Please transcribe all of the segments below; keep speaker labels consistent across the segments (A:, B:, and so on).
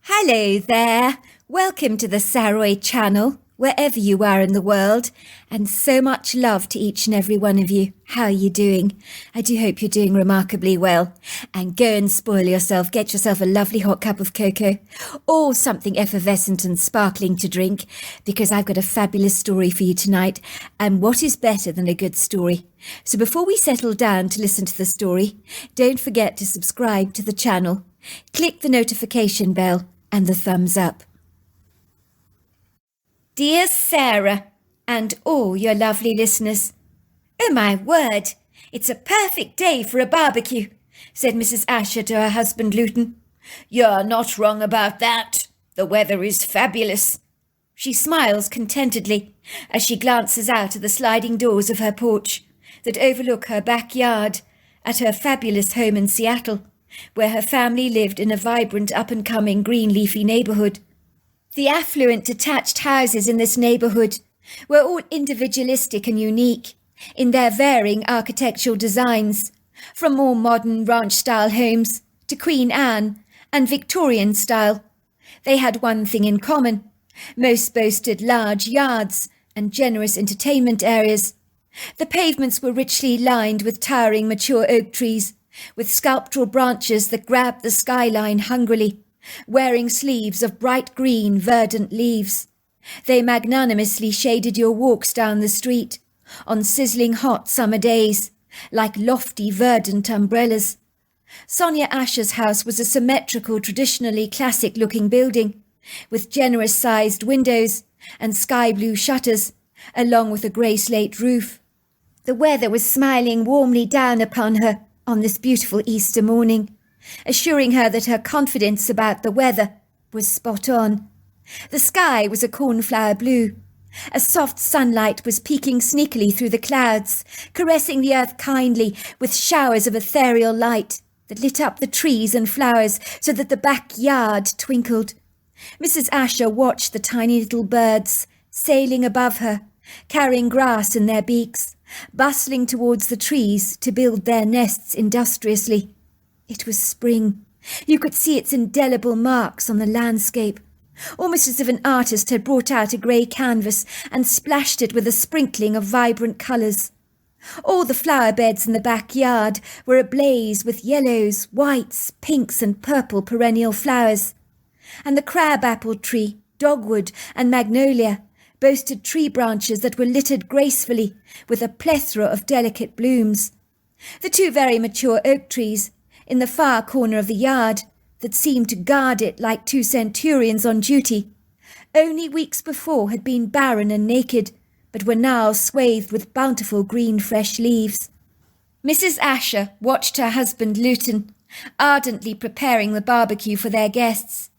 A: Hello there. Welcome to the Saroy channel, wherever you are in the world, and so much love to each and every one of you. How are you doing? I do hope you're doing remarkably well. And go and spoil yourself. Get yourself a lovely hot cup of cocoa or something effervescent and sparkling to drink, because I've got a fabulous story for you tonight. And what is better than a good story? So before we settle down to listen to the story, don't forget to subscribe to the channel. Click the notification bell and the thumbs up. Dear Sarah, and all your lovely listeners. Oh my word, it's a perfect day for a barbecue, said Mrs. Asher to her husband Luton. You're not wrong about that. The weather is fabulous. She smiles contentedly as she glances out of the sliding doors of her porch that overlook her backyard at her fabulous home in Seattle, where her family lived in a vibrant up-and-coming green leafy neighborhood. The affluent detached houses in this neighborhood were all individualistic and unique in their varying architectural designs, from more modern ranch-style homes to Queen Anne and Victorian style. They had one thing in common. Most boasted large yards and generous entertainment areas. The pavements were richly lined with towering mature oak trees, with sculptural branches that grabbed the skyline hungrily, wearing sleeves of bright green, verdant leaves. They magnanimously shaded your walks down the street, on sizzling hot summer days, like lofty, verdant umbrellas. Sonia Asher's house was a symmetrical, traditionally classic-looking building, with generous-sized windows and sky-blue shutters, along with a grey slate roof. The weather was smiling warmly down upon her on this beautiful Easter morning, assuring her that her confidence about the weather was spot on. The sky was a cornflower blue. A soft sunlight was peeking sneakily through the clouds, caressing the earth kindly with showers of ethereal light that lit up the trees and flowers so that the backyard twinkled. Mrs. Asher watched the tiny little birds sailing above her, carrying grass in their beaks, bustling towards the trees to build their nests industriously. It was spring. You could see its indelible marks on the landscape, almost as if an artist had brought out a grey canvas and splashed it with a sprinkling of vibrant colours. All the flower beds in the backyard were ablaze with yellows, whites, pinks and purple perennial flowers, and the crab-apple tree, dogwood and magnolia boasted tree branches that were littered gracefully with a plethora of delicate blooms. The two very mature oak trees in the far corner of the yard that seemed to guard it like two centurions on duty, only weeks before had been barren and naked, but were now swathed with bountiful green fresh leaves. Mrs. Asher watched her husband Luton, ardently preparing the barbecue for their guests.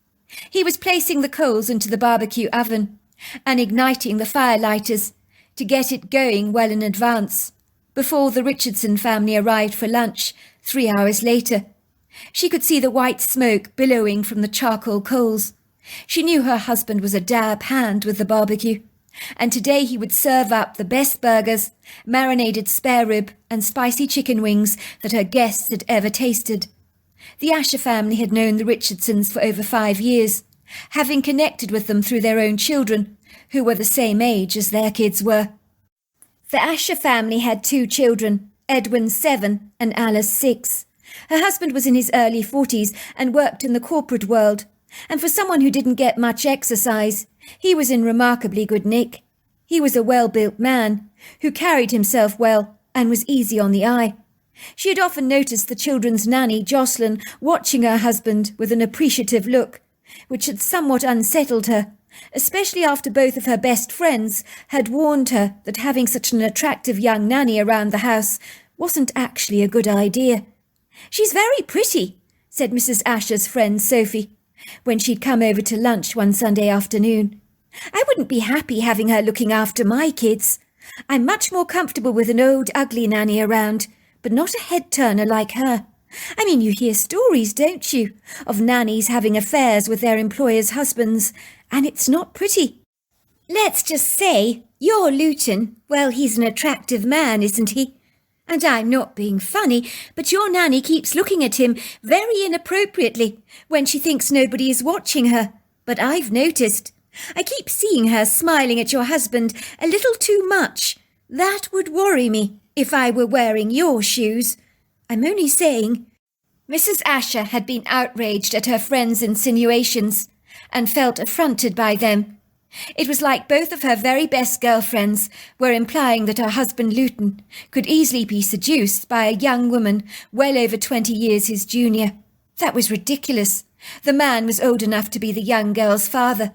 A: He was placing the coals into the barbecue oven and igniting the firelighters to get it going well in advance, before the Richardson family arrived for lunch 3 hours later. She could see the white smoke billowing from the charcoal coals. She knew her husband was a dab hand with the barbecue, and today he would serve up the best burgers, marinated spare rib and spicy chicken wings that her guests had ever tasted. The Asher family had known the Richardsons for over 5 years, having connected with them through their own children, who were the same age as their kids were. The Asher family had 2 children, Edwin 7 and Alice 6. Her husband was in his early 40s and worked in the corporate world, and for someone who didn't get much exercise, he was in remarkably good nick. He was a well-built man, who carried himself well and was easy on the eye. She had often noticed the children's nanny, Jocelyn, watching her husband with an appreciative look, which had somewhat unsettled her, especially after both of her best friends had warned her that having such an attractive young nanny around the house wasn't actually a good idea. "She's very pretty," said Mrs. Asher's friend Sophie, when she'd come over to lunch one Sunday afternoon. "I wouldn't be happy having her looking after my kids. I'm much more comfortable with an old, ugly nanny around, but not a head-turner like her. I mean, you hear stories, don't you, of nannies having affairs with their employers' husbands, and it's not pretty. Let's just say, your Luton, well, he's an attractive man, isn't he? And I'm not being funny, but your nanny keeps looking at him very inappropriately when she thinks nobody is watching her. But I've noticed. I keep seeing her smiling at your husband a little too much. That would worry me if I were wearing your shoes. I'm only saying." Mrs. Asher had been outraged at her friend's insinuations and felt affronted by them. It was like both of her very best girlfriends were implying that her husband Luton could easily be seduced by a young woman well over 20 years his junior. That was ridiculous. The man was old enough to be the young girl's father.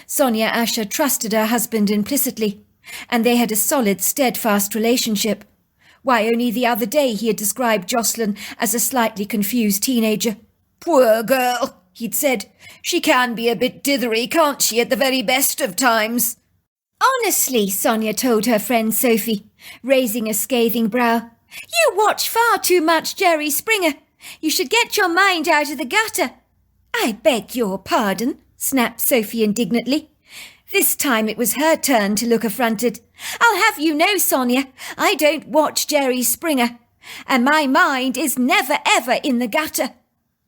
A: Sonia Asher trusted her husband implicitly, and they had a solid, steadfast relationship. Why, only the other day he had described Jocelyn as a slightly confused teenager. "Poor girl," he'd said. "She can be a bit dithery, can't she, at the very best of times?" "Honestly," Sonia told her friend Sophie, raising a scathing brow, "you watch far too much Jerry Springer. You should get your mind out of the gutter." "I beg your pardon," snapped Sophie indignantly. This time it was her turn to look affronted. "I'll have you know, Sonia, I don't watch Jerry Springer, and my mind is never ever in the gutter."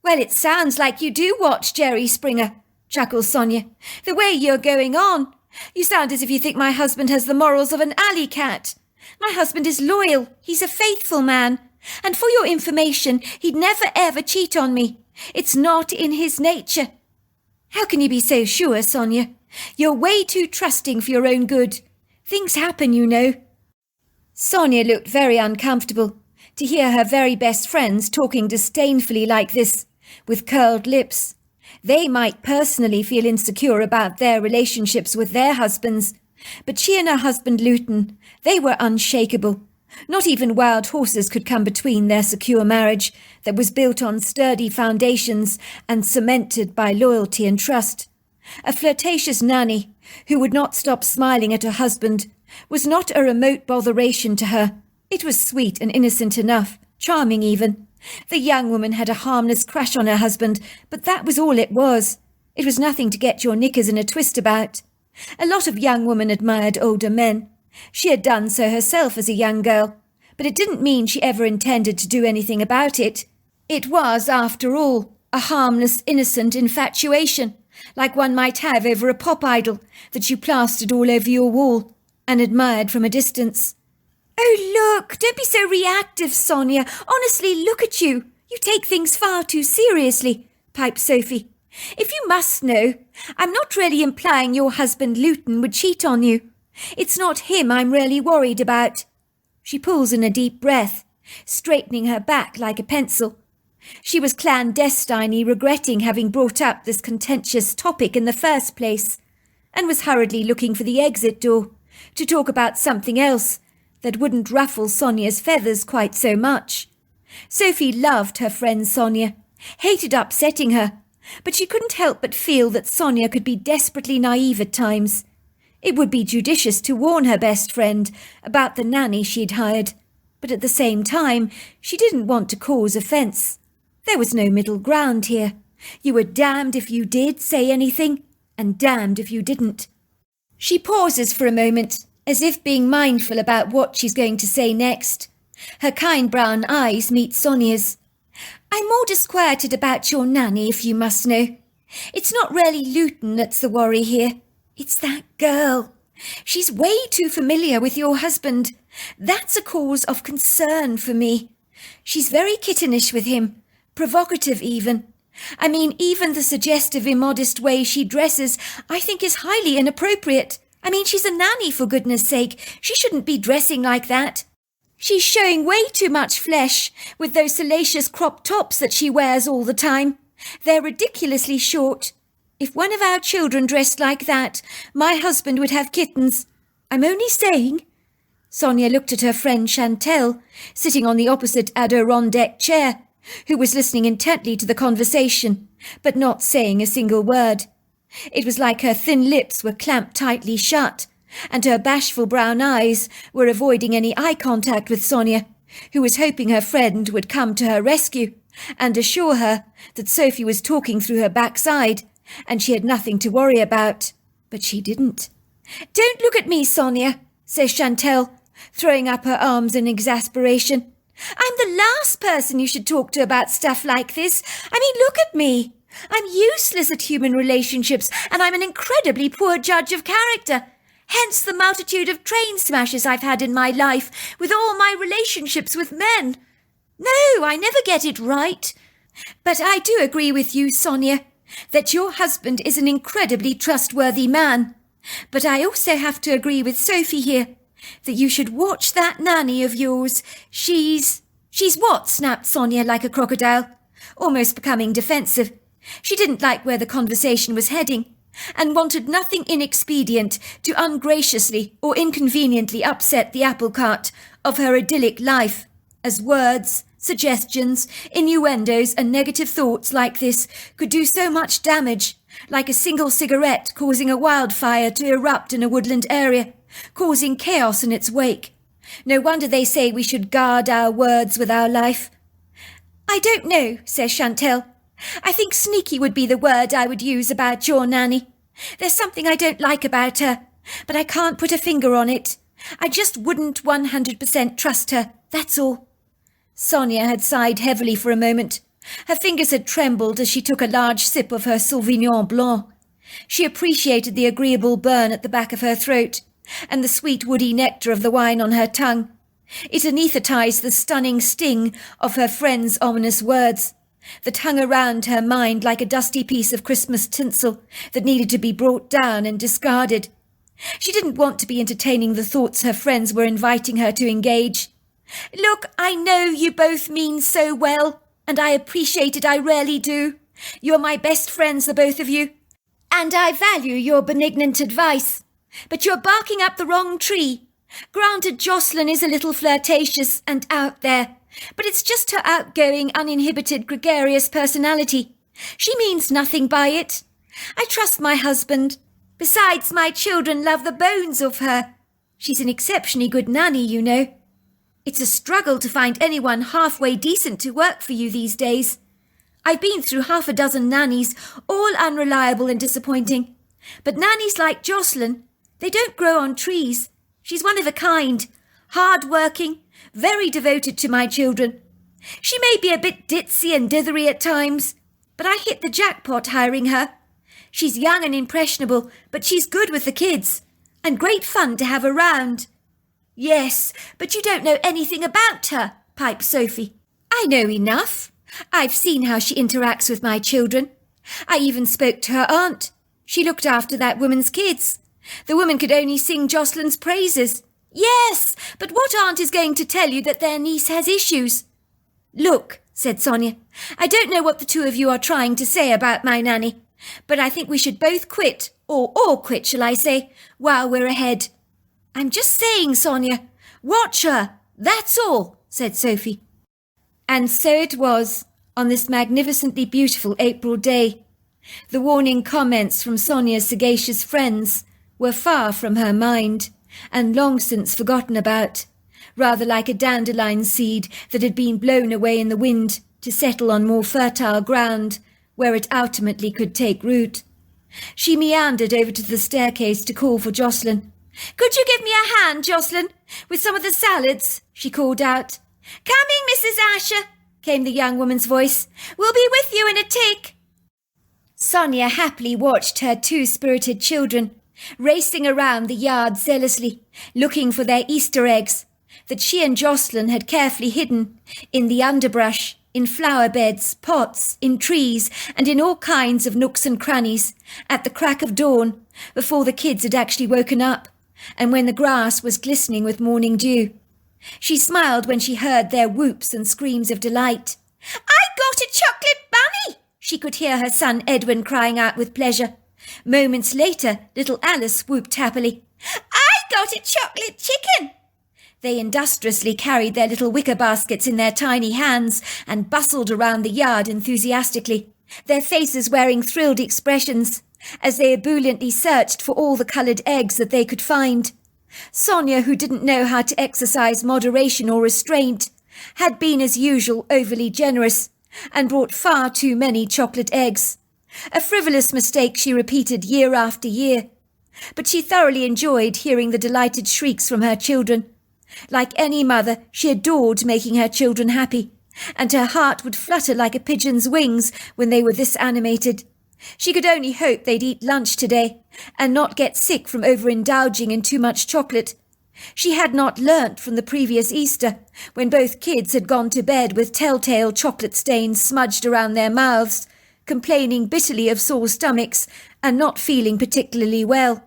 A: "Well, it sounds like you do watch Jerry Springer," chuckled Sonia. "The way you're going on. You sound as if you think my husband has the morals of an alley cat. My husband is loyal. He's a faithful man. And for your information, he'd never ever cheat on me. It's not in his nature." "How can you be so sure, Sonia? You're way too trusting for your own good. Things happen, you know." Sonia looked very uncomfortable to hear her very best friends talking disdainfully like this, with curled lips. They might personally feel insecure about their relationships with their husbands, but she and her husband Luton, they were unshakable. Not even wild horses could come between their secure marriage that was built on sturdy foundations and cemented by loyalty and trust. A flirtatious nanny, who would not stop smiling at her husband, was not a remote botheration to her. It was sweet and innocent enough, charming even. The young woman had a harmless crush on her husband, but that was all it was. It was nothing to get your knickers in a twist about. A lot of young women admired older men. She had done so herself as a young girl, but it didn't mean she ever intended to do anything about it. It was, after all, a harmless, innocent infatuation, like one might have over a pop idol that you plastered all over your wall and admired from a distance. "Oh, look, don't be so reactive, Sonia. Honestly, look at you. You take things far too seriously," piped Sophie. "If you must know, I'm not really implying your husband Luton would cheat on you. It's not him I'm really worried about." She pulls in a deep breath, straightening her back like a pencil. She was clandestinely regretting having brought up this contentious topic in the first place, and was hurriedly looking for the exit door to talk about something else that wouldn't ruffle Sonia's feathers quite so much. Sophie loved her friend Sonia, hated upsetting her, but she couldn't help but feel that Sonia could be desperately naive at times. It would be judicious to warn her best friend about the nanny she'd hired, but at the same time she didn't want to cause offence. There was no middle ground here. You were damned if you did say anything, and damned if you didn't. She pauses for a moment, as if being mindful about what she's going to say next. Her kind brown eyes meet Sonia's. "I'm more disquieted about your nanny, if you must know. It's not really Luton that's the worry here. It's that girl. She's way too familiar with your husband. That's a cause of concern for me. She's very kittenish with him, provocative even. I mean, even the suggestive, immodest way she dresses I think is highly inappropriate. I mean, she's a nanny, for goodness sake. She shouldn't be dressing like that. She's showing way too much flesh with those salacious crop tops that she wears all the time. They're ridiculously short. If one of our children dressed like that, my husband would have kittens. I'm only saying." Sonia looked at her friend Chantelle, sitting on the opposite Adirondack chair, who was listening intently to the conversation, but not saying a single word. It was like her thin lips were clamped tightly shut, and her bashful brown eyes were avoiding any eye contact with Sonia, who was hoping her friend would come to her rescue and assure her that Sophie was talking through her backside, and she had nothing to worry about. But she didn't. "Don't look at me, Sonia," says Chantelle. throwing up her arms in exasperation. I'm the last person you should talk to about stuff like this. I mean, look at me. I'm useless at human relationships, and I'm an incredibly poor judge of character. Hence the multitude of train smashes I've had in my life, with all my relationships with men. No, I never get it right. But I do agree with you, Sonia, that your husband is an incredibly trustworthy man. But I also have to agree with Sophie here, that you should watch that nanny of yours. She's what? Snapped Sonia like a crocodile, almost becoming defensive. She didn't like where the conversation was heading, and wanted nothing inexpedient to ungraciously or inconveniently upset the apple cart of her idyllic life, as words, suggestions, innuendos and negative thoughts like this could do so much damage, like a single cigarette causing a wildfire to erupt in a woodland area, causing chaos in its wake. No wonder they say we should guard our words with our life. I don't know, says Chantel. I think sneaky would be the word I would use about your nanny. There's something I don't like about her, but I can't put a finger on it. I just wouldn't 100% trust her, that's all. Sonia had sighed heavily for a moment. Her fingers had trembled as she took a large sip of her Sauvignon Blanc. She appreciated the agreeable burn at the back of her throat, and the sweet woody nectar of the wine on her tongue. It anaesthetized the stunning sting of her friend's ominous words, that hung around her mind like a dusty piece of Christmas tinsel that needed to be brought down and discarded. She didn't want to be entertaining the thoughts her friends were inviting her to engage. Look, I know you both mean so well, and I appreciate it, I really do. You're my best friends, the both of you, and I value your benignant advice. But you're barking up the wrong tree. Granted, Jocelyn is a little flirtatious and out there, but it's just her outgoing, uninhibited, gregarious personality. She means nothing by it. I trust my husband. Besides, my children love the bones of her. She's an exceptionally good nanny, you know. It's a struggle to find anyone halfway decent to work for you these days. I've been through 6 nannies, all unreliable and disappointing. But nannies like Jocelyn, they don't grow on trees. She's one of a kind, hard-working, very devoted to my children. She may be a bit ditzy and dithery at times, but I hit the jackpot hiring her. She's young and impressionable, but she's good with the kids, and great fun to have around. Yes, but you don't know anything about her, piped Sophie. I know enough. I've seen how she interacts with my children. I even spoke to her aunt. She looked after that woman's kids. The woman could only sing Jocelyn's praises. Yes, but what aunt is going to tell you that their niece has issues? Look, said Sonia, I don't know what the two of you are trying to say about my nanny, but I think we should both quit, or all quit, shall I say, while we're ahead. I'm just saying, Sonia, watch her, that's all, said Sophie. And so it was, on this magnificently beautiful April day. The warning comments from Sonia's sagacious friends were far from her mind, and long since forgotten about, rather like a dandelion seed that had been blown away in the wind to settle on more fertile ground, where it ultimately could take root. She meandered over to the staircase to call for Jocelyn. "Could you give me a hand, Jocelyn, with some of the salads?" she called out. "Coming, Mrs. Asher," came the young woman's voice. "We'll be with you in a tick." Sonia happily watched her 2 spirited children racing around the yard zealously, looking for their Easter eggs that she and Jocelyn had carefully hidden in the underbrush, in flower beds, pots, in trees, and in all kinds of nooks and crannies at the crack of dawn, before the kids had actually woken up, and when the grass was glistening with morning dew. She smiled when she heard their whoops and screams of delight. "I got a chocolate bunny!" she could hear her son Edwin crying out with pleasure. Moments later, little Alice whooped happily. "I got a chocolate chicken!" They industriously carried their little wicker baskets in their tiny hands and bustled around the yard enthusiastically, their faces wearing thrilled expressions as they ebulliently searched for all the coloured eggs that they could find. Sonia, who didn't know how to exercise moderation or restraint, had been as usual overly generous and brought far too many chocolate eggs. A frivolous mistake she repeated year after year, but she thoroughly enjoyed hearing the delighted shrieks from her children. Like any mother, she adored making her children happy, and her heart would flutter like a pigeon's wings when they were this animated. She could only hope they'd eat lunch today, and not get sick from overindulging in too much chocolate. She had not learnt from the previous Easter, when both kids had gone to bed with telltale chocolate stains smudged around their mouths, complaining bitterly of sore stomachs and not feeling particularly well.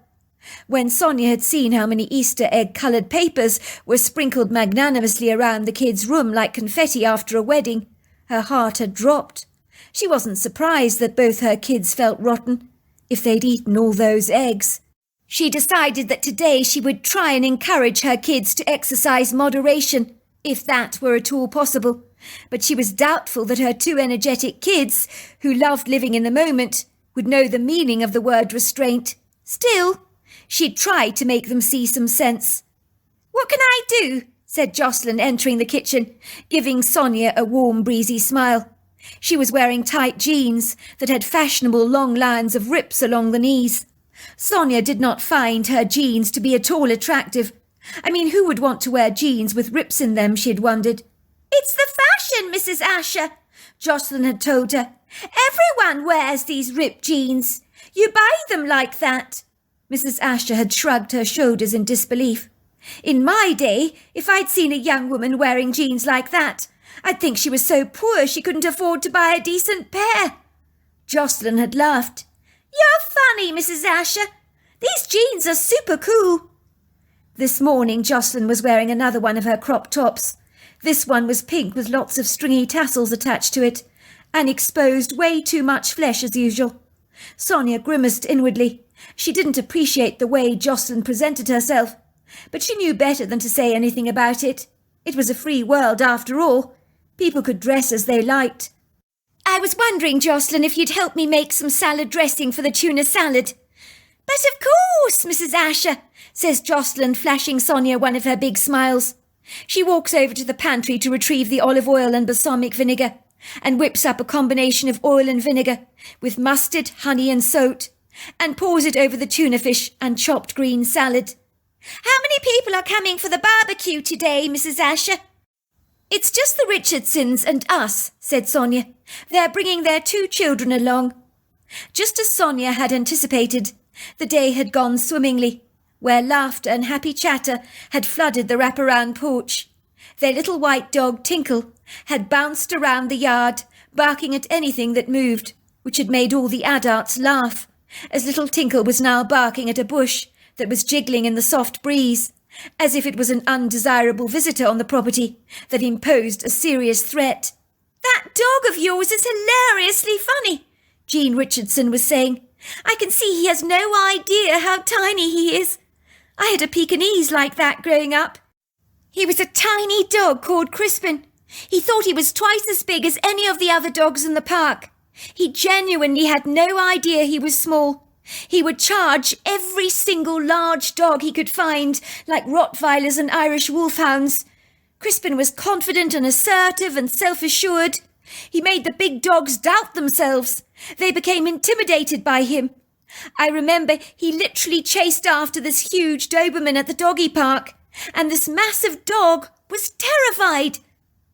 A: When Sonia had seen how many Easter egg-coloured papers were sprinkled magnanimously around the kids' room like confetti after a wedding, her heart had dropped. She wasn't surprised that both her kids felt rotten, if they'd eaten all those eggs. She decided that today she would try and encourage her kids to exercise moderation, if that were at all possible. But she was doubtful that her two energetic kids, who loved living in the moment, would know the meaning of the word restraint. Still, she'd try to make them see some sense. "What can I do?" said Jocelyn, entering the kitchen, giving Sonia a warm, breezy smile. She was wearing tight jeans that had fashionable long lines of rips along the knees. Sonia did not find her jeans to be at all attractive. I mean, who would want to wear jeans with rips in them, she had wondered. "It's the fashion, Mrs. Asher," Jocelyn had told her. "Everyone wears these ripped jeans. You buy them like that." Mrs. Asher had shrugged her shoulders in disbelief. "In my day, if I'd seen a young woman wearing jeans like that, I'd think she was so poor she couldn't afford to buy a decent pair." Jocelyn had laughed. "You're funny, Mrs. Asher. These jeans are super cool." This morning Jocelyn was wearing another one of her crop tops. This one was pink with lots of stringy tassels attached to it, and exposed way too much flesh as usual. Sonia grimaced inwardly. She didn't appreciate the way Jocelyn presented herself, but she knew better than to say anything about it. It was a free world after all. People could dress as they liked. "I was wondering, Jocelyn, if you'd help me make some salad dressing for the tuna salad." "But of course, Mrs. Asher," says Jocelyn, flashing Sonia one of her big smiles. She walks over to the pantry to retrieve the olive oil and balsamic vinegar, and whips up a combination of oil and vinegar, with mustard, honey and salt, and pours it over the tuna fish and chopped green salad. "How many people are coming for the barbecue today, Mrs. Asher?" "It's just the Richardsons and us," said Sonia. "They're bringing their 2 children along." Just as Sonia had anticipated, the day had gone swimmingly, where laughter and happy chatter had flooded the wraparound porch. Their little white dog, Tinkle, had bounced around the yard, barking at anything that moved, which had made all the adults laugh, as little Tinkle was now barking at a bush that was jiggling in the soft breeze, as if it was an undesirable visitor on the property that imposed a serious threat. "That dog of yours is hilariously funny," Jean Richardson was saying. "I can see he has no idea how tiny he is. I had a Pekingese like that growing up. He was a tiny dog called Crispin. He thought he was twice as big as any of the other dogs in the park. He genuinely had no idea he was small. He would charge every single large dog he could find, like Rottweilers and Irish wolfhounds. Crispin was confident and assertive and self-assured. He made the big dogs doubt themselves. They became intimidated by him. I remember he literally chased after this huge Doberman at the doggy park, and this massive dog was terrified."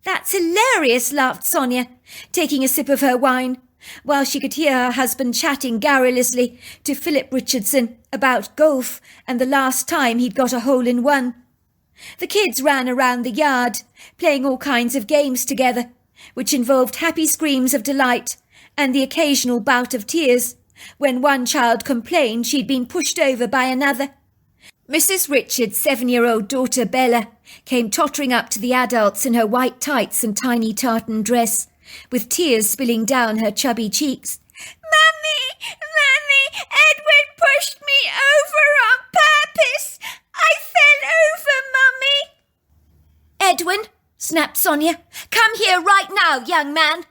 A: "That's hilarious," laughed Sonia, taking a sip of her wine, while she could hear her husband chatting garrulously to Philip Richardson about golf and the last time he'd got a hole-in-one. The kids ran around the yard, playing all kinds of games together, which involved happy screams of delight and the occasional bout of tears, when one child complained she'd been pushed over by another. Mrs. Richards' 7-year-old daughter Bella came tottering up to the adults in her white tights and tiny tartan dress, with tears spilling down her chubby cheeks. Mummy! Edward pushed me over on purpose! I fell over, Mummy!" "Edwin," snapped Sonia, "come here right now, young man."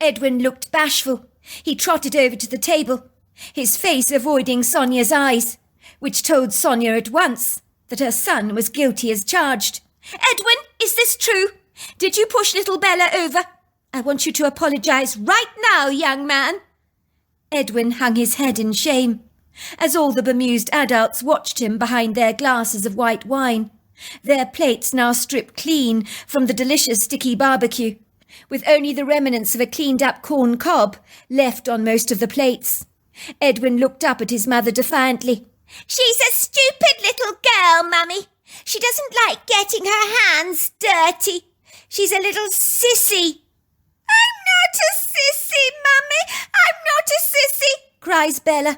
A: Edwin looked bashful. He trotted over to the table, his face avoiding Sonia's eyes, which told Sonia at once that her son was guilty as charged. "Edwin, is this true? Did you push little Bella over? I want you to apologise right now, young man." Edwin hung his head in shame, as all the bemused adults watched him behind their glasses of white wine, their plates now stripped clean from the delicious sticky barbecue, with only the remnants of a cleaned-up corn cob left on most of the plates. Edwin looked up at his mother defiantly. "She's a stupid little girl, Mummy. She doesn't like getting her hands dirty. She's a little sissy." "I'm not a sissy, Mummy. I'm not a sissy," cries Bella.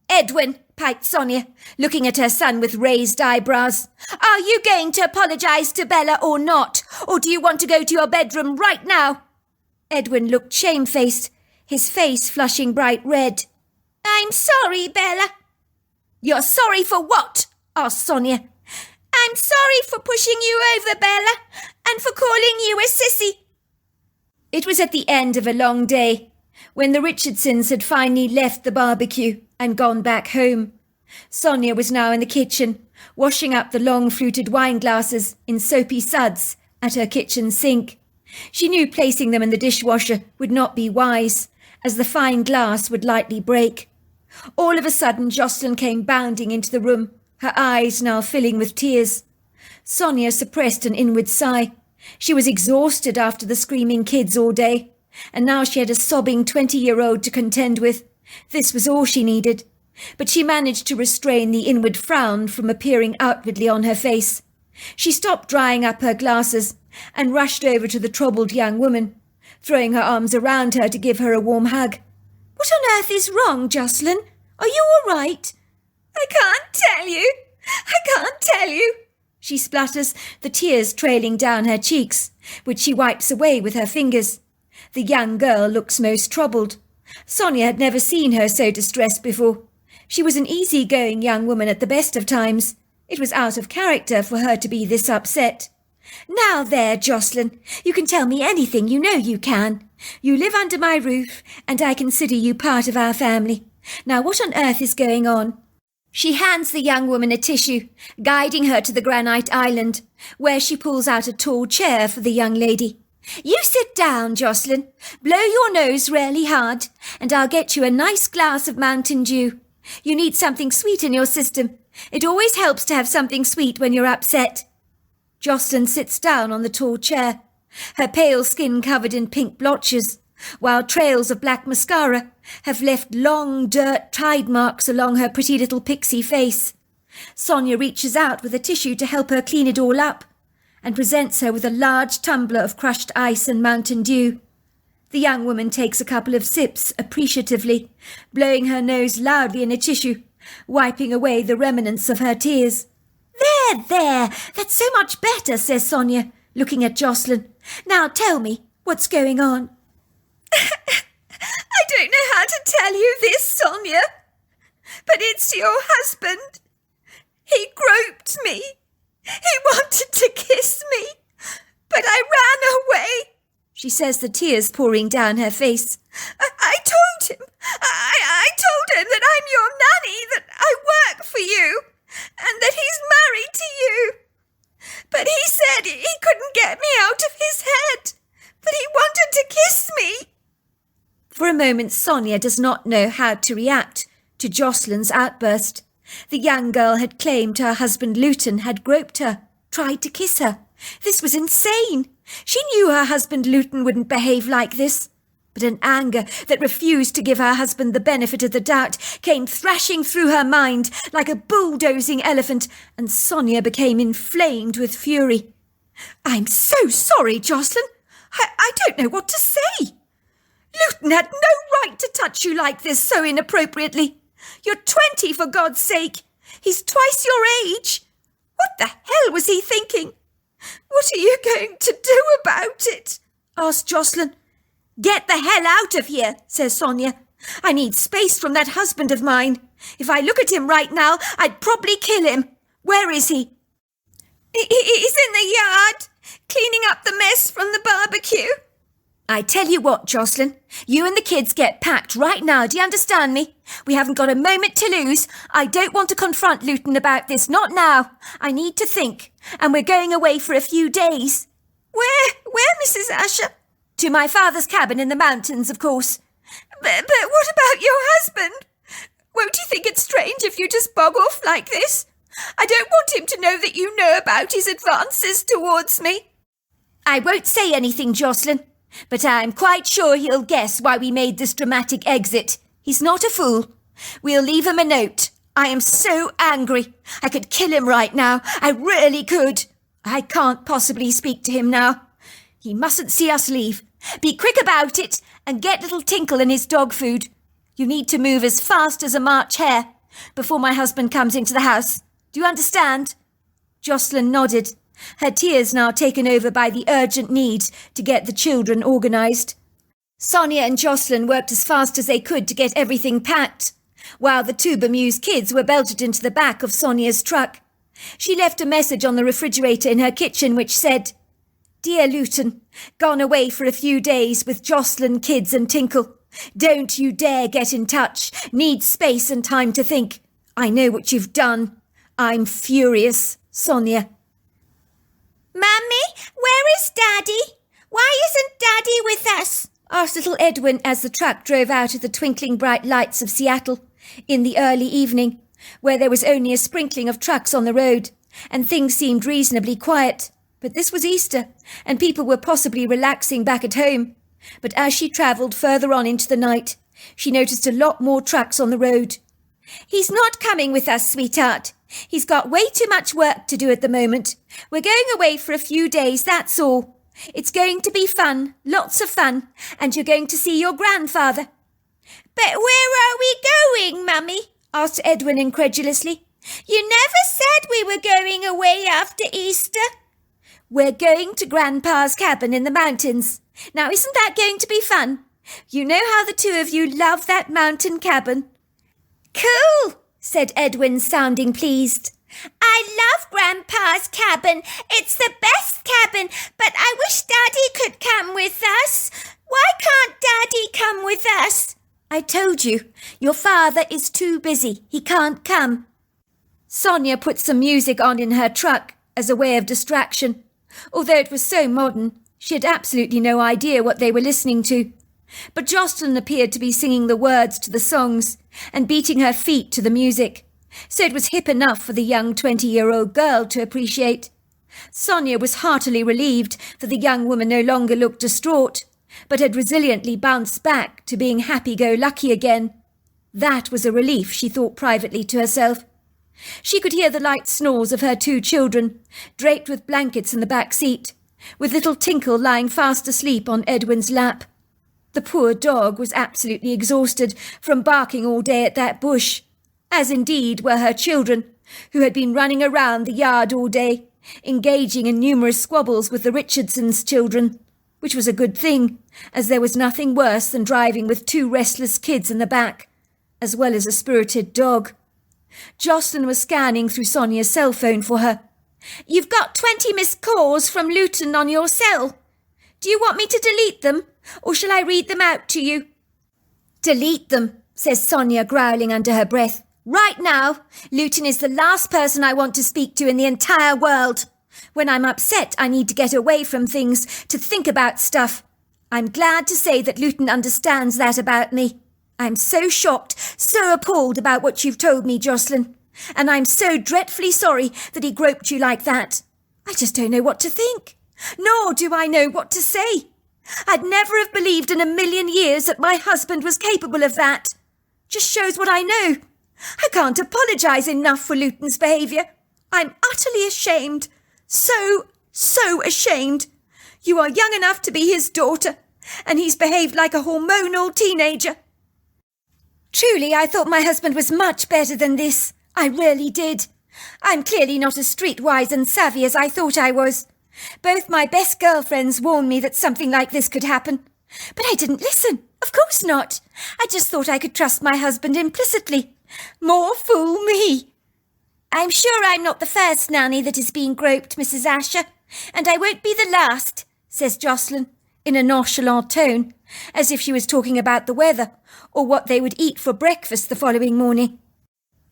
A: "Edwin," piped Sonia, looking at her son with raised eyebrows, "are you going to apologise to Bella or not? Or do you want to go to your bedroom right now?" Edwin looked shamefaced, his face flushing bright red. "I'm sorry, Bella." "You're sorry for what?" asked Sonia. "I'm sorry for pushing you over, Bella, and for calling you a sissy." It was at the end of a long day, when the Richardsons had finally left the barbecue and gone back home. Sonia was now in the kitchen, washing up the long-fluted wine glasses in soapy suds at her kitchen sink. She knew placing them in the dishwasher would not be wise, as the fine glass would likely break. All of a sudden Jocelyn came bounding into the room, her eyes now filling with tears. Sonia suppressed an inward sigh. She was exhausted after the screaming kids all day, and now she had a sobbing 20-year-old to contend with. This was all she needed, but she managed to restrain the inward frown from appearing outwardly on her face. She stopped drying up her glasses and rushed over to the troubled young woman, throwing her arms around her to give her a warm hug. "What on earth is wrong, Jocelyn? Are you all right?" "I can't tell you. I can't tell you," she splutters, the tears trailing down her cheeks, which she wipes away with her fingers. The young girl looks most troubled. Sonia had never seen her so distressed before. She was an easy-going young woman at the best of times. It was out of character for her to be this upset. "Now there, Jocelyn, you can tell me anything, you know you can. You live under my roof, and I consider you part of our family. Now what on earth is going on?" She hands the young woman a tissue, guiding her to the granite island, where she pulls out a tall chair for the young lady. "You sit down, Jocelyn, blow your nose really hard, and I'll get you a nice glass of Mountain Dew. You need something sweet in your system. It always helps to have something sweet when you're upset." Jocelyn sits down on the tall chair, her pale skin covered in pink blotches, while trails of black mascara have left long dirt tide marks along her pretty little pixie face. Sonia reaches out with a tissue to help her clean it all up, and presents her with a large tumbler of crushed ice and Mountain Dew. The young woman takes a couple of sips appreciatively, blowing her nose loudly in a tissue, wiping away the remnants of her tears. There, that's so much better," says Sonia, looking at Jocelyn. "Now tell me, what's going on?" "I don't know how to tell you this, Sonia, but it's your husband. He groped me. He wanted to kiss me, but I ran away," she says, the tears pouring down her face. I told him. I told him that I'm your nanny, that I work for you, and that he's married to you. But he said he couldn't get me out of his head, that he wanted to kiss me." For a moment, Sonia does not know how to react to Jocelyn's outburst. The young girl had claimed her husband Luton had groped her, tried to kiss her. This was insane. She knew her husband Luton wouldn't behave like this. But an anger that refused to give her husband the benefit of the doubt came thrashing through her mind like a bulldozing elephant, and Sonia became inflamed with fury. "I'm so sorry, Jocelyn. I don't know what to say. Luton had no right to touch you like this so inappropriately. You're 20, for God's sake. He's twice your age. What the hell was he thinking? What are you going to do about it?" asked Jocelyn. "Get the hell out of here," says Sonia. "I need space from that husband of mine. If I look at him right now, I'd probably kill him. Where is he?" He's in the yard, cleaning up the mess from the barbecue." "I tell you what, Jocelyn, you and the kids get packed right now, do you understand me? We haven't got a moment to lose. I don't want to confront Luton about this, not now. I need to think, and we're going away for a few days." Where, Mrs. Asher?" "To my father's cabin in the mountains, of course." But what about your husband? Won't he think it strange if you just bog off like this?" I don't want him to know that you know about his advances towards me. I won't say anything, Jocelyn, but I'm quite sure he'll guess why we made this dramatic exit. He's not a fool. We'll leave him a note. I am so angry. I could kill him right now. I really could. I can't possibly speak to him now. He mustn't see us leave. Be quick about it and get little Tinkle and his dog food. You need to move as fast as a March hare before my husband comes into the house. Do you understand? Jocelyn nodded, her tears now taken over by the urgent need to get the children organised. Sonia and Jocelyn worked as fast as they could to get everything packed, while the two bemused kids were belted into the back of Sonia's truck. She left a message on the refrigerator in her kitchen which said, "Dear Luton, gone away for a few days with Jocelyn, kids and Tinkle. Don't you dare get in touch. Need space and time to think. I know what you've done. I'm furious. Sonia." "Mummy, where is Daddy? Why isn't Daddy with us?" asked little Edwin as the truck drove out of the twinkling bright lights of Seattle in the early evening, where there was only a sprinkling of trucks on the road, and things seemed reasonably quiet. But this was Easter, and people were possibly relaxing back at home. But as she travelled further on into the night, she noticed a lot more trucks on the road. "He's not coming with us, sweetheart. He's got way too much work to do at the moment. We're going away for a few days, that's all. It's going to be fun, lots of fun, and you're going to see your grandfather." "But where are we going, Mummy?" asked Edwin incredulously. "You never said we were going away after Easter." "We're going to Grandpa's cabin in the mountains. Now, isn't that going to be fun? You know how the two of you love that mountain cabin." "Cool," said Edwin, sounding pleased. "I love Grandpa's cabin. It's the best cabin, but I wish Daddy could come with us. Why can't Daddy come with us?" "I told you, your father is too busy. He can't come." Sonia put some music on in her truck as a way of distraction. Although it was so modern, she had absolutely no idea what they were listening to. But Jocelyn appeared to be singing the words to the songs and beating her feet to the music, so it was hip enough for the young 20-year-old girl to appreciate. Sonia was heartily relieved that the young woman no longer looked distraught, but had resiliently bounced back to being happy-go-lucky again. That was a relief, she thought privately to herself. She could hear the light snores of her two children, draped with blankets in the back seat, with little Tinkle lying fast asleep on Edwin's lap. The poor dog was absolutely exhausted from barking all day at that bush, as indeed were her children, who had been running around the yard all day, engaging in numerous squabbles with the Richardsons' children, which was a good thing, as there was nothing worse than driving with two restless kids in the back, as well as a spirited dog. Jocelyn was scanning through Sonia's cell phone for her. "You've got 20 missed calls from Luton on your cell. Do you want me to delete them, or shall I read them out to you?" "Delete them," says Sonia, growling under her breath. "Right now, Luton is the last person I want to speak to in the entire world. When I'm upset, I need to get away from things, to think about stuff. I'm glad to say that Luton understands that about me. I'm so shocked, so appalled about what you've told me, Jocelyn. And I'm so dreadfully sorry that he groped you like that. I just don't know what to think. Nor do I know what to say. I'd never have believed in a million years that my husband was capable of that. Just shows what I know. I can't apologise enough for Luton's behaviour. I'm utterly ashamed. So ashamed. You are young enough to be his daughter, and he's behaved like a hormonal teenager. Truly, I thought my husband was much better than this. I really did. I'm clearly not as streetwise and savvy as I thought I was. Both my best girlfriends warned me that something like this could happen. But I didn't listen. Of course not. I just thought I could trust my husband implicitly. More fool me. I'm sure I'm not the first nanny that is being groped, Mrs. Asher, and I won't be the last, says Jocelyn, in a nonchalant tone, as if she was talking about the weather or what they would eat for breakfast the following morning.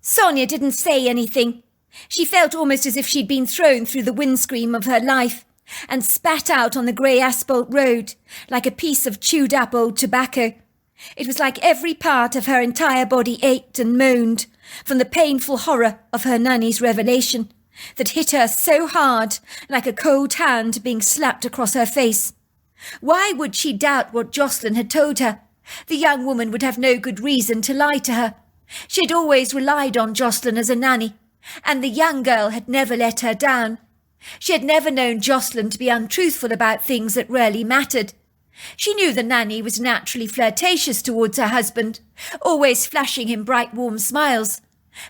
A: Sonia didn't say anything. She felt almost as if she'd been thrown through the windscreen of her life and spat out on the grey asphalt road like a piece of chewed-up old tobacco. It was like every part of her entire body ached and moaned from the painful horror of her nanny's revelation that hit her so hard, like a cold hand being slapped across her face. Why would she doubt what Jocelyn had told her? The young woman would have no good reason to lie to her. She had always relied on Jocelyn as a nanny, and the young girl had never let her down. She had never known Jocelyn to be untruthful about things that really mattered. She knew the nanny was naturally flirtatious towards her husband, always flashing him bright warm smiles.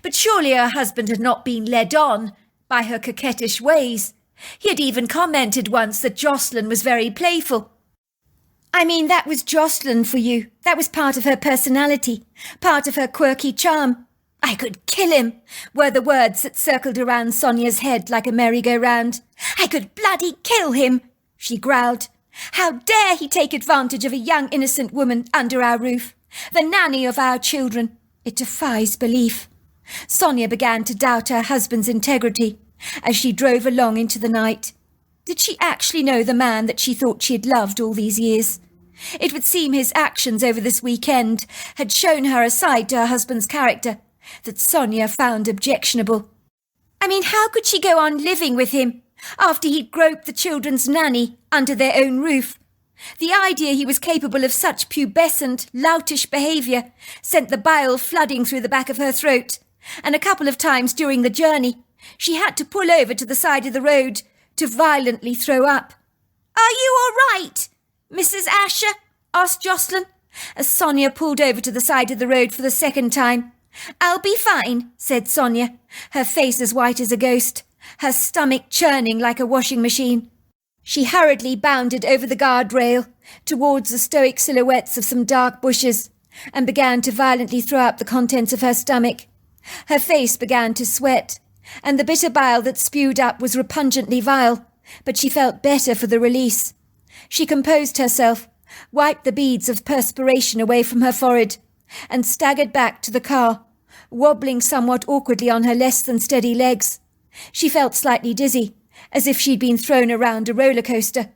A: But surely her husband had not been led on by her coquettish ways. He had even commented once that Jocelyn was very playful. I mean, that was Jocelyn for you. That was part of her personality, part of her quirky charm. I could kill him, were the words that circled around Sonia's head like a merry-go-round. I could bloody kill him, she growled. How dare he take advantage of a young innocent woman under our roof, the nanny of our children. It defies belief. Sonia began to doubt her husband's integrity as she drove along into the night. Did she actually know the man that she thought she had loved all these years? It would seem his actions over this weekend had shown her a side to her husband's character that Sonia found objectionable. I mean, how could she go on living with him after he'd groped the children's nanny under their own roof? The idea he was capable of such pubescent, loutish behaviour sent the bile flooding through the back of her throat, and a couple of times during the journey she had to pull over to the side of the road to violently throw up. Are you all right, Mrs. Asher? Asked Jocelyn, as Sonia pulled over to the side of the road for the second time. I'll be fine, said Sonia, her face as white as a ghost, her stomach churning like a washing machine. She hurriedly bounded over the guardrail towards the stoic silhouettes of some dark bushes and began to violently throw up the contents of her stomach. Her face began to sweat, and the bitter bile that spewed up was repungently vile, but she felt better for the release. She composed herself, wiped the beads of perspiration away from her forehead, and staggered back to the car, wobbling somewhat awkwardly on her less than steady legs. She felt slightly dizzy, as if she'd been thrown around a roller coaster.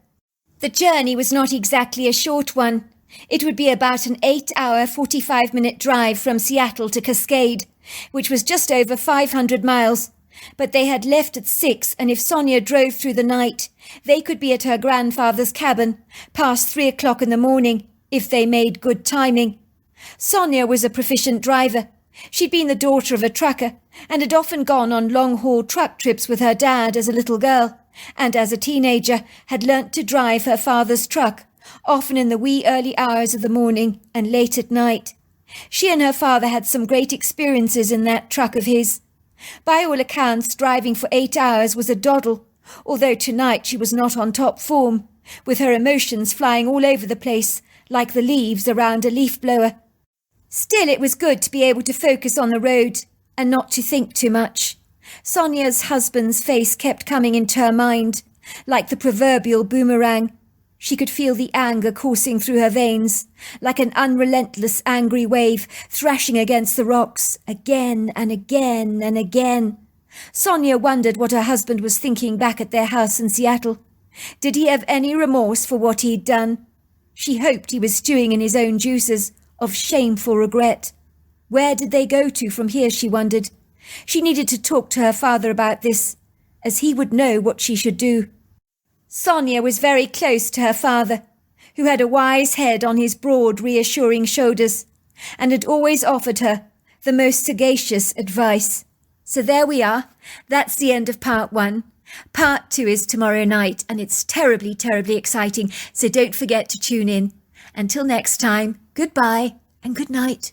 A: The journey was not exactly a short one. It would be about an 8-hour, 45-minute drive from Seattle to Cascade, which was just over 500 miles. But they had left at 6, and if Sonia drove through the night, they could be at her grandfather's cabin past 3 o'clock in the morning, if they made good timing. Sonia was a proficient driver. She'd been the daughter of a trucker, and had often gone on long-haul truck trips with her dad as a little girl, and as a teenager had learnt to drive her father's truck, often in the wee early hours of the morning and late at night. She and her father had some great experiences in that truck of his. By all accounts, driving for 8 hours was a doddle, although tonight she was not on top form, with her emotions flying all over the place like the leaves around a leaf blower. Still, it was good to be able to focus on the road and not to think too much. Sonia's husband's face kept coming into her mind, like the proverbial boomerang. She could feel the anger coursing through her veins, like an unrelentless angry wave thrashing against the rocks, again and again and again. Sonia wondered what her husband was thinking back at their house in Seattle. Did he have any remorse for what he'd done? She hoped he was stewing in his own juices of shameful regret. Where did they go to from here, she wondered. She needed to talk to her father about this, as he would know what she should do. Sonia was very close to her father, who had a wise head on his broad, reassuring shoulders, and had always offered her the most sagacious advice. So there we are. That's the end of part 1. Part 2 is tomorrow night, and it's terribly, terribly exciting, so don't forget to tune in. Until next time, goodbye and good night.